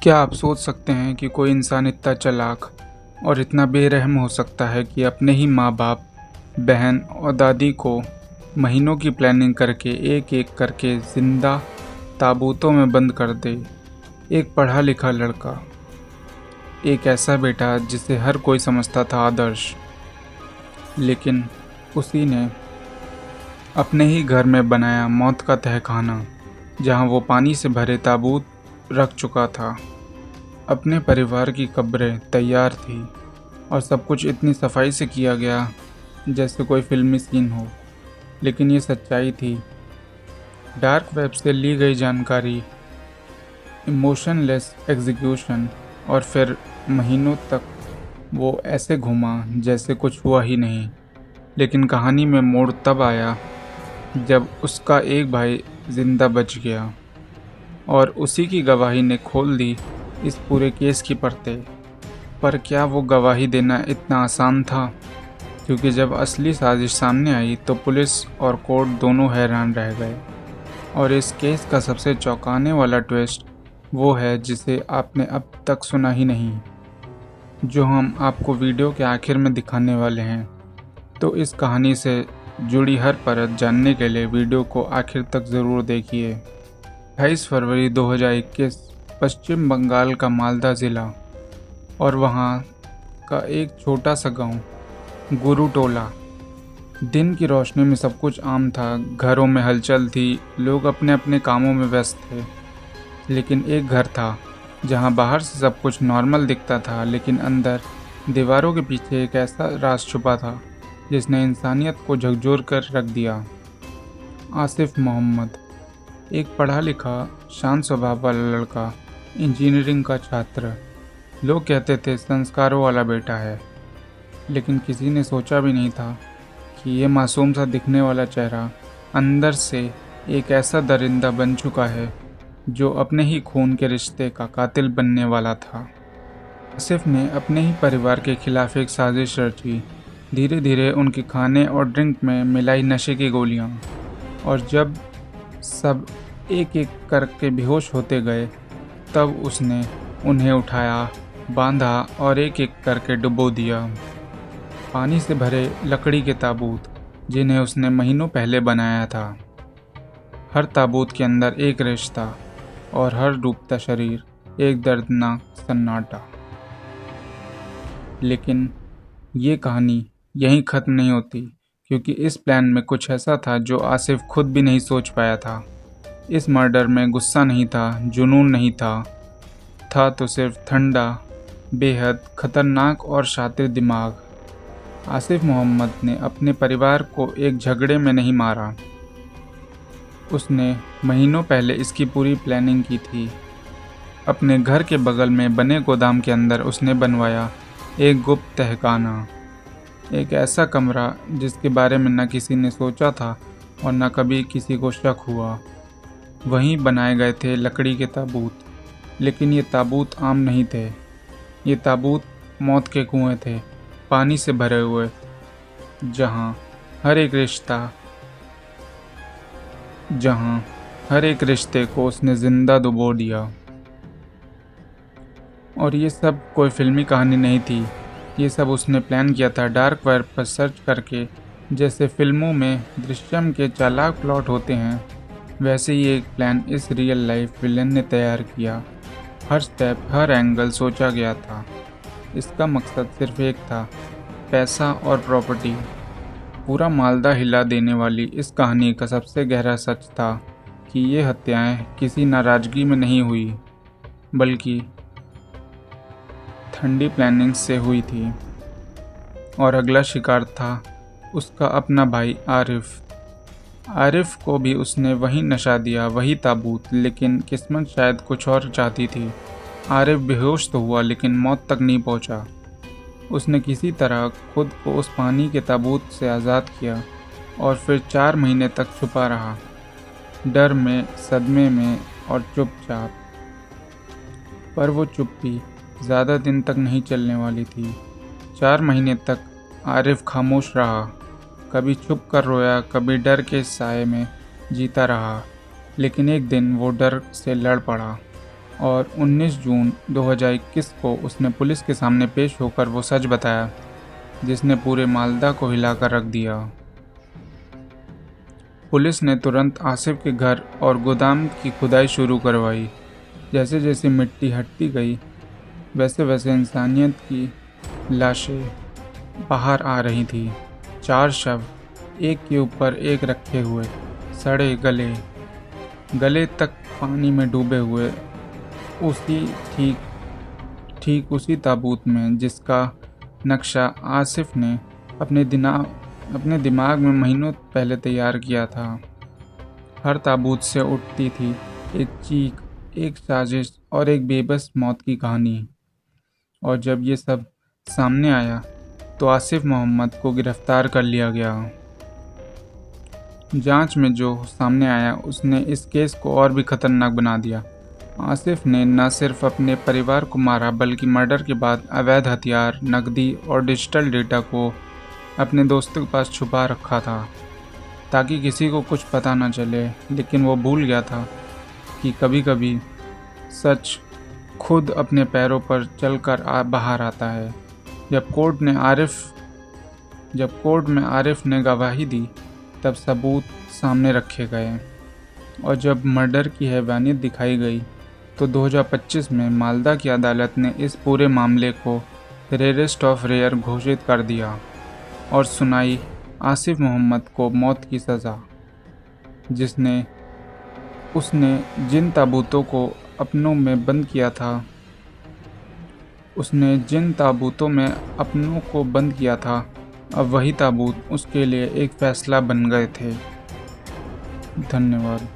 क्या आप सोच सकते हैं कि कोई इंसान इतना चालाक और इतना बेरहम हो सकता है कि अपने ही माँ बाप, बहन और दादी को महीनों की प्लानिंग करके एक एक करके जिंदा ताबूतों में बंद कर दे। एक पढ़ा लिखा लड़का, एक ऐसा बेटा जिसे हर कोई समझता था आदर्श, लेकिन उसी ने अपने ही घर में बनाया मौत का तहखाना, जहाँ वो पानी से भरे ताबूत रख चुका था। अपने परिवार की कब्रें तैयार थी और सब कुछ इतनी सफाई से किया गया जैसे कोई फिल्मी सीन हो, लेकिन ये सच्चाई थी। डार्क वेब से ली गई जानकारी, इमोशनलेस एग्जीक्यूशन, और फिर महीनों तक वो ऐसे घूमा जैसे कुछ हुआ ही नहीं। लेकिन कहानी में मोड़ तब आया जब उसका एक भाई जिंदा बच गया और उसी की गवाही ने खोल दी इस पूरे केस की परतें। पर क्या वो गवाही देना इतना आसान था? क्योंकि जब असली साजिश सामने आई तो पुलिस और कोर्ट दोनों हैरान रह गए। और इस केस का सबसे चौंकाने वाला ट्विस्ट वो है जिसे आपने अब तक सुना ही नहीं, जो हम आपको वीडियो के आखिर में दिखाने वाले हैं। तो इस कहानी से जुड़ी हर परत जानने के लिए वीडियो को आखिर तक ज़रूर देखिए। 28 फरवरी 2021, पश्चिम बंगाल का मालदा ज़िला और वहाँ का एक छोटा सा गांव, गुरुटोला। दिन की रोशनी में सब कुछ आम था, घरों में हलचल थी, लोग अपने अपने कामों में व्यस्त थे। लेकिन एक घर था जहाँ बाहर से सब कुछ नॉर्मल दिखता था, लेकिन अंदर दीवारों के पीछे एक ऐसा राज छुपा था जिसने इंसानियत को झकझोर कर रख दिया। आसिफ मोहम्मद, एक पढ़ा लिखा शांत स्वभाव वाला लड़का, इंजीनियरिंग का छात्र। लोग कहते थे संस्कारों वाला बेटा है, लेकिन किसी ने सोचा भी नहीं था कि ये मासूम सा दिखने वाला चेहरा अंदर से एक ऐसा दरिंदा बन चुका है जो अपने ही खून के रिश्ते का कातिल बनने वाला था। आसिफ ने अपने ही परिवार के खिलाफ एक साजिश रची। धीरे धीरे उनके खाने और ड्रिंक में मिलाई नशे की गोलियां, और जब सब एक एक करके बेहोश होते गए तब उसने उन्हें उठाया, बांधा और एक एक करके डुबो दिया। पानी से भरे लकड़ी के ताबूत जिन्हें उसने महीनों पहले बनाया था। हर ताबूत के अंदर एक रिश्ता और हर डूबता शरीर एक दर्दनाक सन्नाटा। लेकिन ये कहानी यहीं ख़त्म नहीं होती, क्योंकि इस प्लान में कुछ ऐसा था जो आसिफ खुद भी नहीं सोच पाया था। इस मर्डर में गुस्सा नहीं था, जुनून नहीं था तो सिर्फ ठंडा, बेहद खतरनाक और शातिर दिमाग। आसिफ मोहम्मद ने अपने परिवार को एक झगड़े में नहीं मारा। उसने महीनों पहले इसकी पूरी प्लानिंग की थी। अपने घर के बगल में बने गोदाम के अंदर उसने बनवाया एक गुप्त तहखाना, एक ऐसा कमरा जिसके बारे में न किसी ने सोचा था और न कभी किसी को शक हुआ। वहीं बनाए गए थे लकड़ी के ताबूत, लेकिन ये ताबूत आम नहीं थे। ये ताबूत मौत के कुएं थे, पानी से भरे हुए, जहां हर एक रिश्ते को उसने जिंदा डुबो दिया। और ये सब कोई फिल्मी कहानी नहीं थी, ये सब उसने प्लान किया था डार्क वेब पर सर्च करके। जैसे फिल्मों में दृश्यम के चालाक प्लॉट होते हैं, वैसे ही एक प्लान इस रियल लाइफ विलेन ने तैयार किया। हर स्टेप, हर एंगल सोचा गया था। इसका मकसद सिर्फ एक था, पैसा और प्रॉपर्टी। पूरा मालदा हिला देने वाली इस कहानी का सबसे गहरा सच था कि ये हत्याएं किसी नाराजगी में नहीं हुई, बल्कि ठंडी प्लानिंग से हुई थी। और अगला शिकार था उसका अपना भाई आरिफ को भी उसने वही नशा दिया, वही ताबूत। लेकिन किस्मत शायद कुछ और चाहती थी। आरिफ बेहोश तो हुआ, लेकिन मौत तक नहीं पहुंचा। उसने किसी तरह खुद को उस पानी के ताबूत से आज़ाद किया और फिर 4 महीने तक छुपा रहा, डर में, सदमे में और चुपचाप। पर वो चुप्पी ज़्यादा दिन तक नहीं चलने वाली थी। 4 महीने तक आरिफ खामोश रहा, कभी छुप कर रोया, कभी डर के साए में जीता रहा। लेकिन एक दिन वो डर से लड़ पड़ा। और 19 जून 2021 को उसने पुलिस के सामने पेश होकर वो सच बताया, जिसने पूरे मालदा को हिलाकर रख दिया। पुलिस ने तुरंत आसिफ के घर और गोदाम की खुदाई शुरू करवाई। जैसे जैसे मिट्टी हटती गई, वैसे वैसे इंसानियत की लाशें बाहर आ रही थी। 4 शव एक के ऊपर एक रखे हुए, सड़े गले तक पानी में डूबे हुए, उसी ठीक उसी ताबूत में जिसका नक्शा आसिफ ने अपने दिमाग में महीनों पहले तैयार किया था। हर ताबूत से उठती थी एक चीख, एक साजिश और एक बेबस मौत की कहानी। और जब ये सब सामने आया तो आसिफ मोहम्मद को गिरफ्तार कर लिया गया। जांच में जो सामने आया उसने इस केस को और भी खतरनाक बना दिया। आसिफ ने न सिर्फ अपने परिवार को मारा, बल्कि मर्डर के बाद अवैध हथियार, नकदी और डिजिटल डेटा को अपने दोस्तों के पास छुपा रखा था, ताकि किसी को कुछ पता न चले। लेकिन वो भूल गया था कि कभी कभी सच खुद अपने पैरों पर चलकर बाहर आता है। जब कोर्ट में आरिफ ने गवाही दी, तब सबूत सामने रखे गए और जब मर्डर की हैवानियत दिखाई गई, तो 2025 में मालदा की अदालत ने इस पूरे मामले को रेयरेस्ट ऑफ रेयर घोषित कर दिया और सुनाई आसिफ मोहम्मद को मौत की सज़ा, उसने जिन ताबूतों को अपनों में बंद किया था, अब वही ताबूत उसके लिए एक फैसला बन गए थे। धन्यवाद।